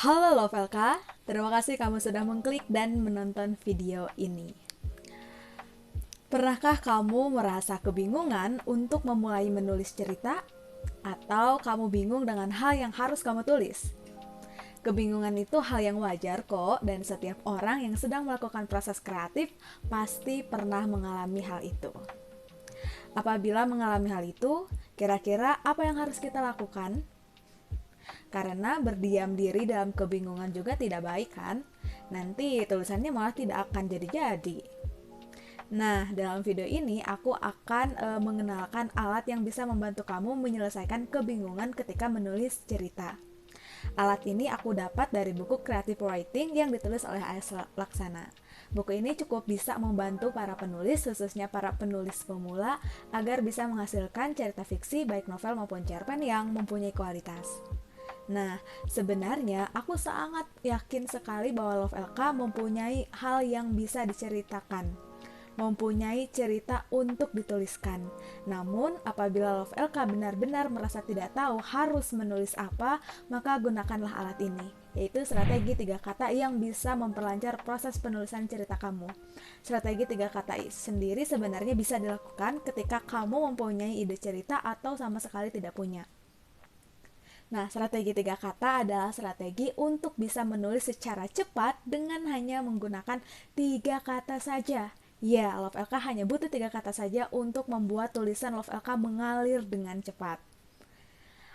Halo Lovelka, terima kasih kamu sudah mengklik dan menonton video ini. Pernahkah kamu merasa kebingungan untuk memulai menulis cerita? Atau kamu bingung dengan hal yang harus kamu tulis? Kebingungan itu hal yang wajar kok, dan setiap orang yang sedang melakukan proses kreatif pasti pernah mengalami hal itu. Apabila mengalami hal itu, kira-kira apa yang harus kita lakukan? Karena berdiam diri dalam kebingungan juga tidak baik kan? Nanti tulisannya malah tidak akan jadi-jadi. Nah, dalam video ini aku akan mengenalkan alat yang bisa membantu kamu menyelesaikan kebingungan ketika menulis cerita. Alat ini aku dapat dari buku Creative Writing yang ditulis oleh A.S. Laksana. Buku ini cukup bisa membantu para penulis, khususnya para penulis pemula, agar bisa menghasilkan cerita fiksi baik novel maupun cerpen yang mempunyai kualitas. Nah, sebenarnya aku sangat yakin sekali bahwa Love LK mempunyai hal yang bisa diceritakan, mempunyai cerita untuk dituliskan. Namun, apabila Love LK benar-benar merasa tidak tahu harus menulis apa, maka gunakanlah alat ini, yaitu strategi 3 kata yang bisa memperlancar proses penulisan cerita kamu. Strategi 3 kata sendiri sebenarnya bisa dilakukan ketika kamu mempunyai ide cerita atau sama sekali tidak punya. Nah, strategi 3 kata adalah strategi untuk bisa menulis secara cepat dengan hanya menggunakan 3 kata saja. Ya, Love LK hanya butuh 3 kata saja untuk membuat tulisan Love LK mengalir dengan cepat.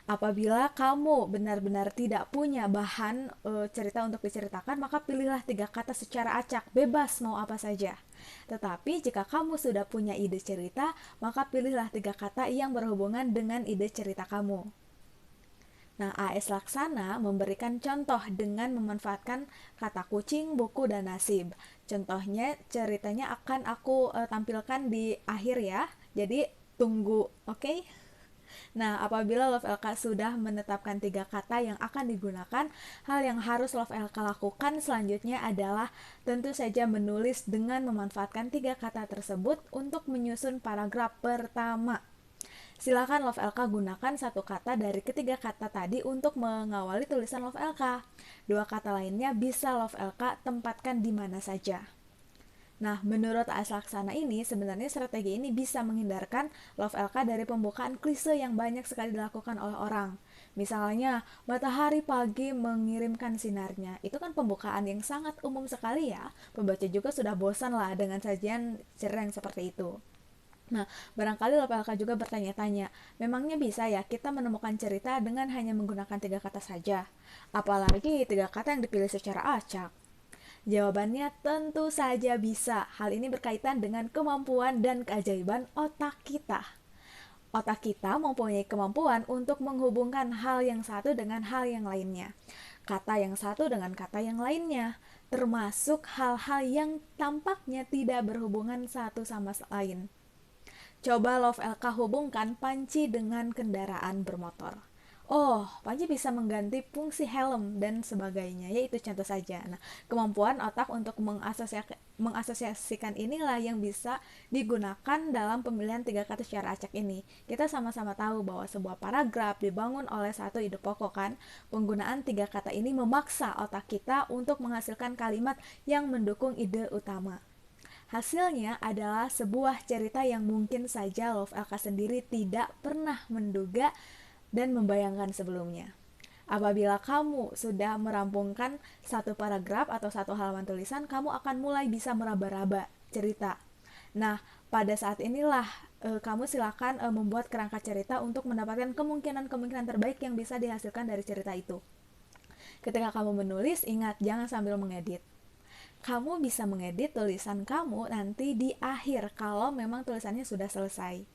Apabila kamu benar-benar tidak punya bahan cerita untuk diceritakan, maka pilihlah 3 kata secara acak, bebas mau apa saja. Tetapi jika kamu sudah punya ide cerita, maka pilihlah 3 kata yang berhubungan dengan ide cerita kamu. Nah, A.S. Laksana memberikan contoh dengan memanfaatkan kata kucing, buku, dan nasib. Contohnya, ceritanya akan aku tampilkan di akhir ya. Jadi, tunggu, oke? Nah, apabila Love LK sudah menetapkan 3 kata yang akan digunakan, hal yang harus Love LK lakukan selanjutnya adalah tentu saja menulis dengan memanfaatkan 3 kata tersebut untuk menyusun paragraf pertama. Silakan Love LK gunakan satu kata dari ketiga kata tadi untuk mengawali tulisan Love LK. 2 kata lainnya bisa Love LK tempatkan di mana saja. Nah, menurut A.S. Laksana ini, sebenarnya strategi ini bisa menghindarkan Love LK dari pembukaan klise yang banyak sekali dilakukan oleh orang. Misalnya, matahari pagi mengirimkan sinarnya. Itu kan pembukaan yang sangat umum sekali ya. Pembaca juga sudah bosan lah dengan sajian cereng seperti itu. Nah, barangkali LPLK juga bertanya-tanya, memangnya bisa ya kita menemukan cerita dengan hanya menggunakan 3 kata saja? Apalagi 3 kata yang dipilih secara acak. Jawabannya tentu saja bisa. Hal ini berkaitan dengan kemampuan dan keajaiban otak kita. Otak kita mempunyai kemampuan untuk menghubungkan hal yang satu dengan hal yang lainnya. Kata yang satu dengan kata yang lainnya, termasuk hal-hal yang tampaknya tidak berhubungan satu sama lain. Coba Love LK hubungkan panci dengan kendaraan bermotor. Oh, panci bisa mengganti fungsi helm dan sebagainya, yaitu contoh saja. Nah, kemampuan otak untuk mengasosiasikan inilah yang bisa digunakan dalam pemilihan 3 kata secara acak ini. Kita sama-sama tahu bahwa sebuah paragraf dibangun oleh satu ide pokok kan. Penggunaan 3 kata ini memaksa otak kita untuk menghasilkan kalimat yang mendukung ide utama. Hasilnya adalah sebuah cerita yang mungkin saja Love LK sendiri tidak pernah menduga dan membayangkan sebelumnya. Apabila kamu sudah merampungkan satu paragraf atau satu halaman tulisan, kamu akan mulai bisa meraba-raba cerita. Nah, pada saat inilah kamu silakan membuat kerangka cerita untuk mendapatkan kemungkinan-kemungkinan terbaik yang bisa dihasilkan dari cerita itu. Ketika kamu menulis, ingat jangan sambil mengedit. Kamu bisa mengedit tulisan kamu nanti di akhir kalau memang tulisannya sudah selesai.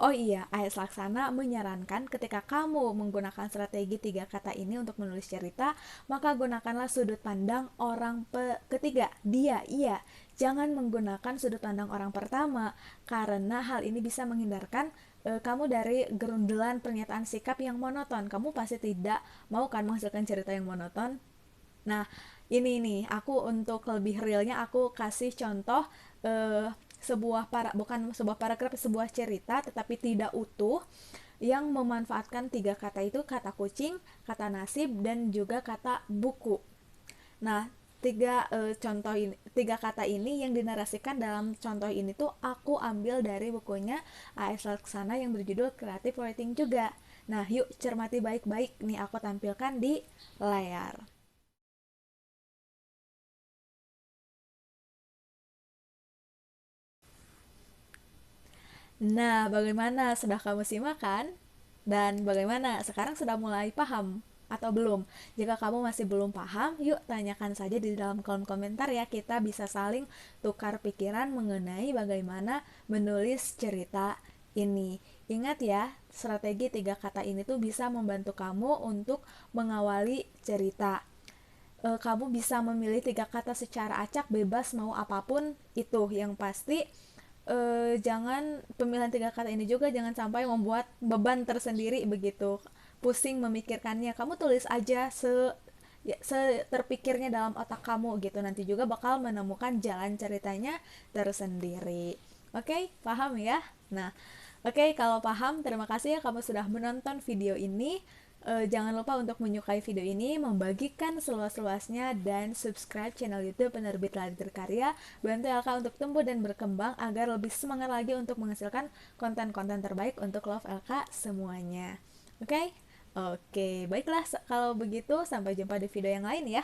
Oh iya, A.S. Laksana menyarankan ketika kamu menggunakan strategi 3 kata ini untuk menulis cerita, maka gunakanlah sudut pandang orang ketiga, dia, ia. Jangan menggunakan sudut pandang orang pertama, karena hal ini bisa menghindarkan kamu dari gerundelan pernyataan sikap yang monoton. Kamu pasti tidak mau kan menghasilkan cerita yang monoton. Nah, ini nih, aku untuk lebih realnya aku kasih contoh bukan sebuah paragraf, sebuah cerita tetapi tidak utuh yang memanfaatkan 3 kata itu, kata kucing, kata nasib, dan juga kata buku. Nah, tiga kata ini yang dinarasikan dalam contoh ini tuh aku ambil dari bukunya A.S. Laksana yang berjudul Creative Writing juga. Nah, yuk cermati baik-baik nih, aku tampilkan di layar. Nah, bagaimana? Sudah kamu simak kan? Dan bagaimana? Sekarang sudah mulai paham atau belum? Jika kamu masih belum paham, yuk tanyakan saja di dalam kolom komentar ya. Kita bisa saling tukar pikiran mengenai bagaimana menulis cerita ini. Ingat ya, strategi 3 kata ini tuh bisa membantu kamu untuk mengawali cerita. Kamu bisa memilih 3 kata secara acak, bebas, mau apapun itu. Yang pasti jangan, pemilihan 3 kata ini juga jangan sampai membuat beban tersendiri begitu, pusing memikirkannya. Kamu tulis aja terpikirnya dalam otak kamu gitu, nanti juga bakal menemukan jalan ceritanya tersendiri. Oke, paham ya? Nah, oke, kalau paham, terima kasih ya kamu sudah menonton video ini. Jangan lupa untuk menyukai video ini, membagikan seluas-luasnya, dan subscribe channel YouTube Penerbit Lari Karya. Bantu LK untuk tumbuh dan berkembang agar lebih semangat lagi untuk menghasilkan konten-konten terbaik untuk Love LK semuanya. Oke? Oke, baiklah kalau begitu sampai jumpa di video yang lain ya.